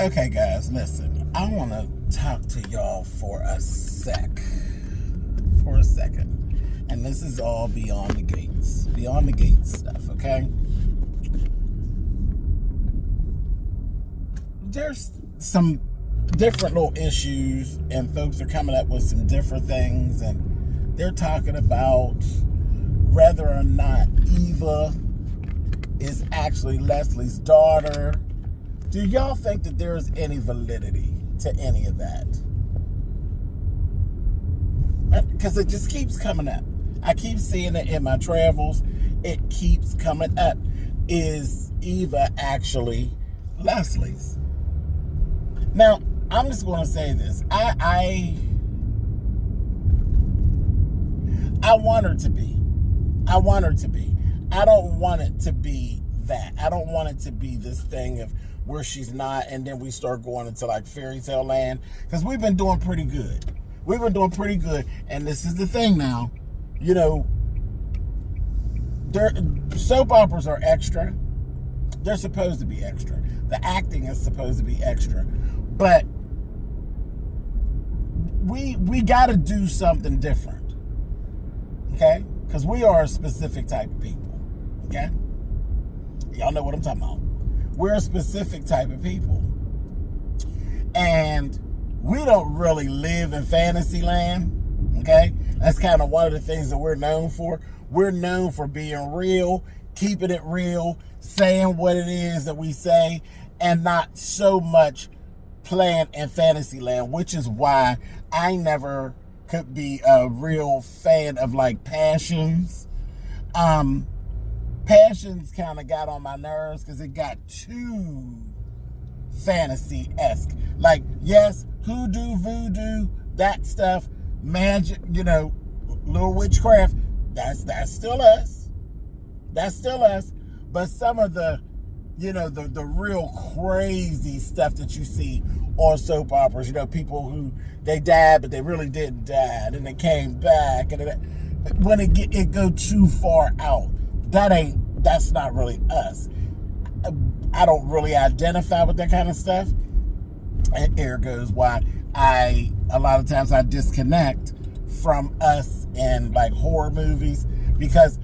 Okay, guys, listen. I want to talk to y'all for a second. And this is all beyond the gates. Beyond the gates stuff, okay? There's some different little issues, and folks are coming up with some different things, and they're talking about whether or not Eva is actually Leslie's daughter. Do y'all think that there's any validity to any of that? Because it just keeps coming up. I keep seeing it in my travels. It keeps coming up. Is Eva actually Leslie's? Now, I'm just going to say this. I want her to be. I want her to be. I don't want it to be that. I don't want it to be this thing of where she's not, and then we start going into like fairy tale land, because we've been doing pretty good. And this is the thing now, you know, soap operas are extra. They're supposed to be extra. The acting is supposed to be extra, but we got to do something different, okay? Because we are a specific type of people, okay? Y'all know what I'm talking about. We're a specific type of people. And we don't really live in fantasy land, okay? That's kind of one of the things that we're known for. We're known for being real, keeping it real, saying what it is that we say, and not so much playing in fantasy land, which is why I never could be a real fan of like Passions. Passions kind of got on my nerves because it got too fantasy-esque. Like, yes, hoodoo, voodoo, that stuff, magic, you know, little witchcraft, that's still us. That's still us. But some of the, you know, the real crazy stuff that you see on soap operas, you know, people who, they died, but they really didn't die, and they came back, and when it go too far out, that's not really us. I don't really identify with that kind of stuff, and ergo is why a lot of times I disconnect from us in like horror movies, because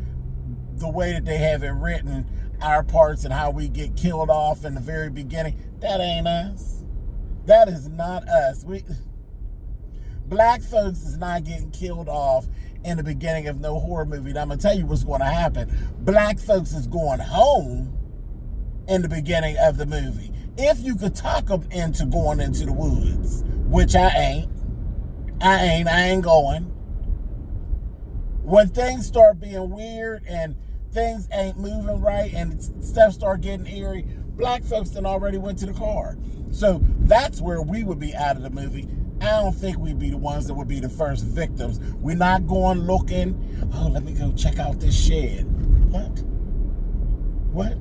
the way that they have it written, our parts and how we get killed off in the very beginning, that ain't us. That is not us. Black folks is not getting killed off in the beginning of no horror movie. And I'm going to tell you what's going to happen. Black folks is going home in the beginning of the movie. If you could talk them into going into the woods, which I ain't going. When things start being weird and things ain't moving right and stuff start getting eerie, black folks then already went to the car. So that's where we would be out of the movie. I don't think we'd be the ones that would be the first victims. We're not going looking, oh, let me go check out this shed. What?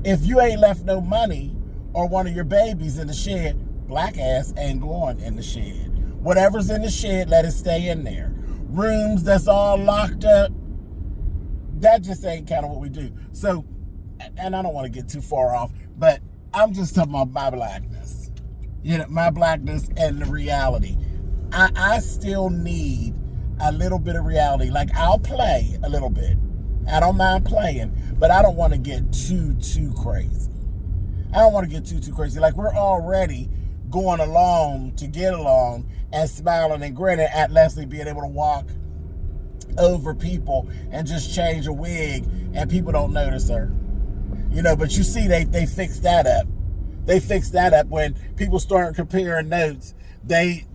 If you ain't left no money or one of your babies in the shed, black ass ain't going in the shed. Whatever's in the shed, let it stay in there. Rooms that's all locked up, that just ain't kind of what we do. So, and I don't want to get too far off, but I'm just talking about my blackness. You know, my blackness and the reality. I still need a little bit of reality. Like, I'll play a little bit. I don't mind playing, but I don't want to get too crazy. I don't want to get too crazy. Like, we're already going along to get along and smiling and grinning at Leslie being able to walk over people and just change a wig and people don't notice her. You know, but you see they fixed that up. They fixed that up when people started comparing notes. They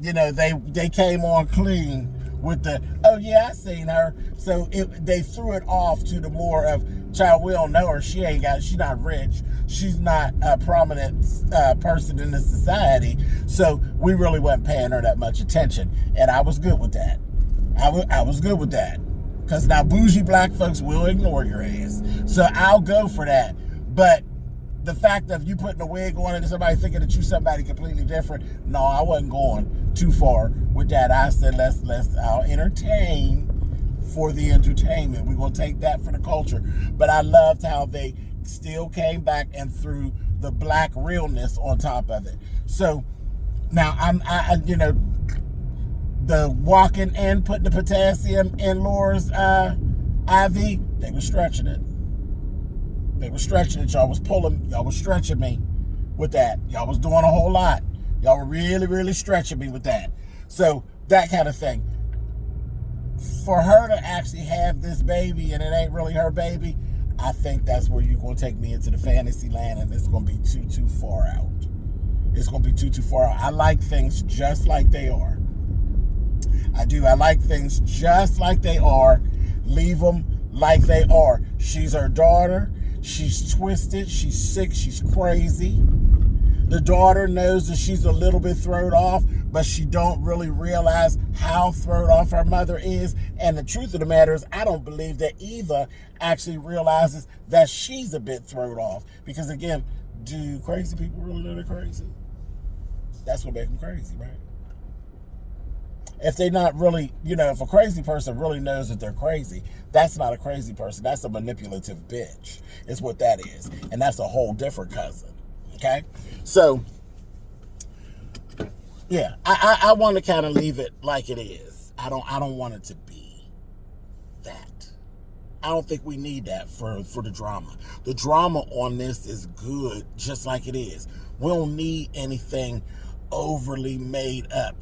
came on clean with the, oh yeah, I seen her. So they threw it off to the more of, child, we don't know her. She's not rich. She's not a prominent person in the society. So we really wasn't paying her that much attention. And I was good with that. I was good with that. Because now bougie black folks will ignore your ass. So I'll go for that. But the fact of you putting a wig on and somebody thinking that you somebody completely different, no, I wasn't going too far with that. I said, I'll entertain for the entertainment. We're going to take that for the culture. But I loved how they still came back and threw the black realness on top of it. So now the walking in, putting the potassium in Laura's IV, they were stretching it. They were stretching it. Y'all was stretching me with that. Y'all was doing a whole lot. Y'all were really, really stretching me with that. So that kind of thing. For her to actually have this baby and it ain't really her baby, I think that's where you're going to take me into the fantasy land, and it's going to be too far out. It's going to be too far out. I like things just like they are. I do. I like things just like they are. Leave them like they are. She's her daughter. She's twisted. She's sick. She's crazy. The daughter knows that she's a little bit thrown off, but she don't really realize how thrown off her mother is. And the truth of the matter is, I don't believe that Eva actually realizes that she's a bit thrown off. Because again, do crazy people really know they're crazy? That's what makes them crazy, right? If they're not really, if a crazy person really knows that they're crazy, that's not a crazy person. That's a manipulative bitch, is what that is. And that's a whole different cousin. Okay? So, yeah, I want to kind of leave it like it is. I don't want it to be that. I don't think we need that for the drama. The drama on this is good just like it is. We don't need anything overly made up.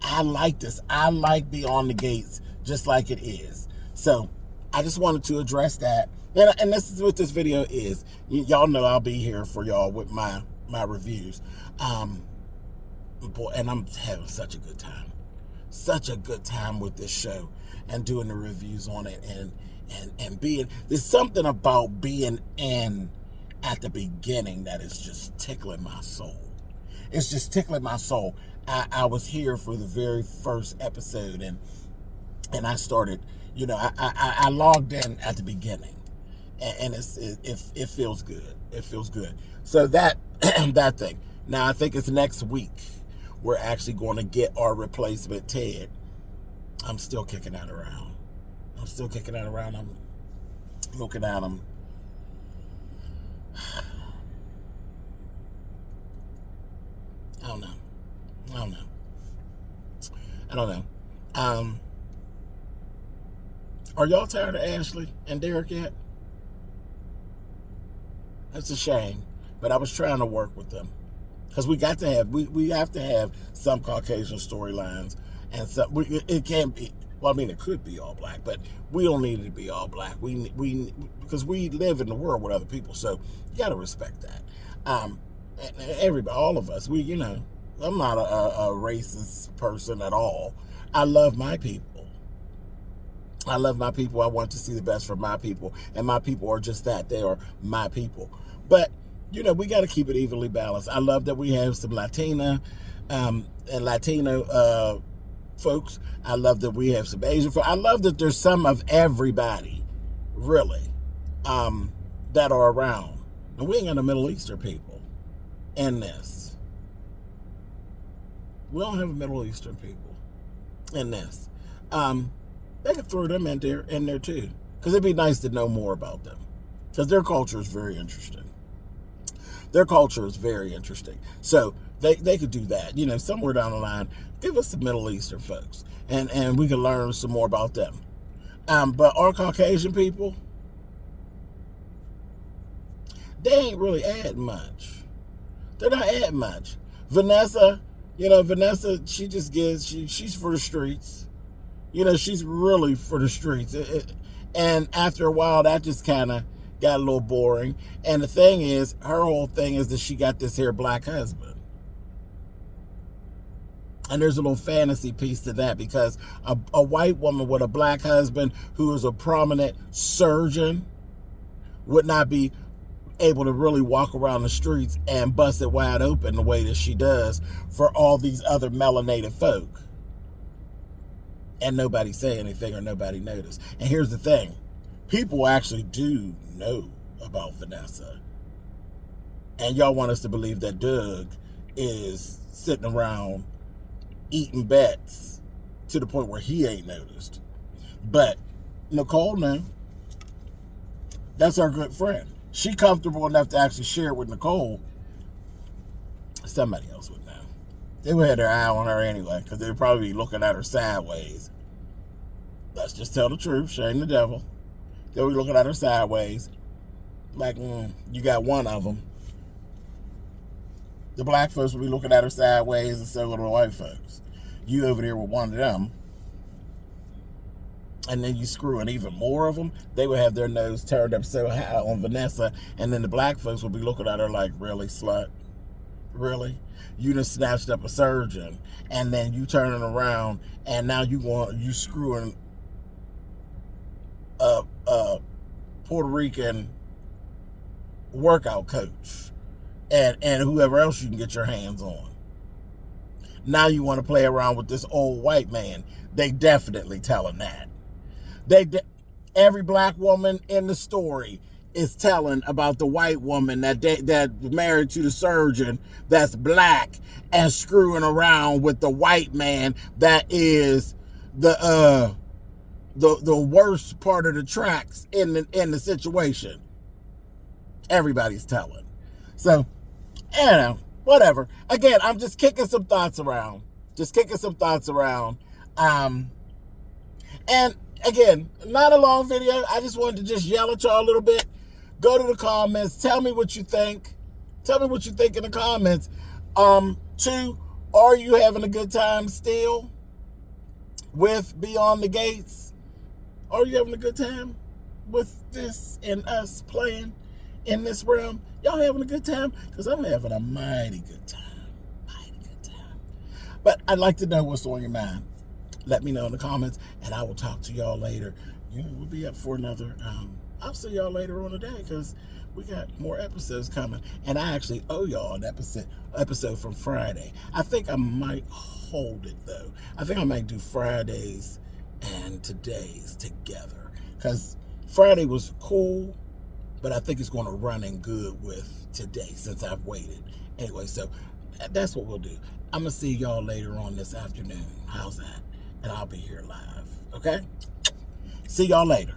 I like this. I like Beyond the Gates just like it is. So I just wanted to address that. And this is what this video is. Y'all know I'll be here for y'all with my reviews. Boy, and I'm having such a good time. Such a good time with this show and doing the reviews on it and being, there's something about being in at the beginning that is just tickling my soul. It's just tickling my soul. I was here for the very first episode and I started, I logged in at the beginning and it feels good. It feels good. So that thing. Now I think it's next week we're actually going to get our replacement Ted. I'm still kicking that around. I'm looking at him. I don't know. Are y'all tired of Ashley and Derek yet? That's a shame, but I was trying to work with them because we have to have some Caucasian storylines, and some it can't be. Well, I mean, it could be all black, but we don't need it to be all black. We because we live in the world with other people, so you got to respect that. Everybody, all of us, I'm not a racist person at all. I love my people. I want to see the best for my people, and my people are just that. They are my people. But we got to keep it evenly balanced. I love that we have some Latina and Latino folks. I love that we have some Asian folks. I love that there's some of everybody, really, that are around. And we ain't got no Middle Eastern people in this. We don't have Middle Eastern people in this. They could throw them in there too, because it'd be nice to know more about them, because their culture is very interesting. So they could do that. Somewhere down the line, give us some Middle Eastern folks, and we can learn some more about them. But our Caucasian people, they ain't really add much. They're not adding much. Vanessa, she just she's for the streets. She's really for the streets. And after a while, that just kind of got a little boring. And the thing is, her whole thing is that she got this here black husband. And there's a little fantasy piece to that, because a white woman with a black husband who is a prominent surgeon would not be able to really walk around the streets and bust it wide open the way that she does for all these other melanated folk. And nobody say anything or nobody notice. And here's the thing. People actually do know about Vanessa. And y'all want us to believe that Doug is sitting around eating bets to the point where he ain't noticed. But Nicole knew. That's our good friend. she comfortable enough to actually share it with Nicole, somebody else would know. They would have their eye on her anyway, because they would probably be looking at her sideways. Let's just tell the truth, shame the devil. They would be looking at her sideways, like, you got one of them. The black folks would be looking at her sideways, and so would the white folks. You over there with one of them, and then you screwing even more of them, they would have their nose turned up so high on Vanessa, and then the black folks would be looking at her like, really, slut? Really? You done snatched up a surgeon, and then you turning around, and now you screwing a Puerto Rican workout coach, and whoever else you can get your hands on. Now you want to play around with this old white man. They definitely telling that. Every black woman in the story is telling about the white woman that married to the surgeon that's black and screwing around with the white man that is the worst part of the tracks in the situation. Everybody's telling. So, I don't know, whatever. Again, I'm just kicking some thoughts around. And again, not a long video. I just wanted to just yell at y'all a little bit. Go to the comments. Tell me what you think. Tell me what you think in the comments. 2, are you having a good time still with Beyond the Gates? Are you having a good time with this and us playing in this realm? Y'all having a good time? Because I'm having a mighty good time. But I'd like to know what's on your mind. Let me know in the comments, and I will talk to y'all later. We'll be up for another, I'll see y'all later on today, because we got more episodes coming. And I actually owe y'all an episode from Friday. I think I might hold it, though. I think I might do Fridays and today's together, because Friday was cool, but I think it's going to run in good with today since I've waited. Anyway, so that's what we'll do. I'm going to see y'all later on this afternoon. How's that? And I'll be here live. Okay? See y'all later.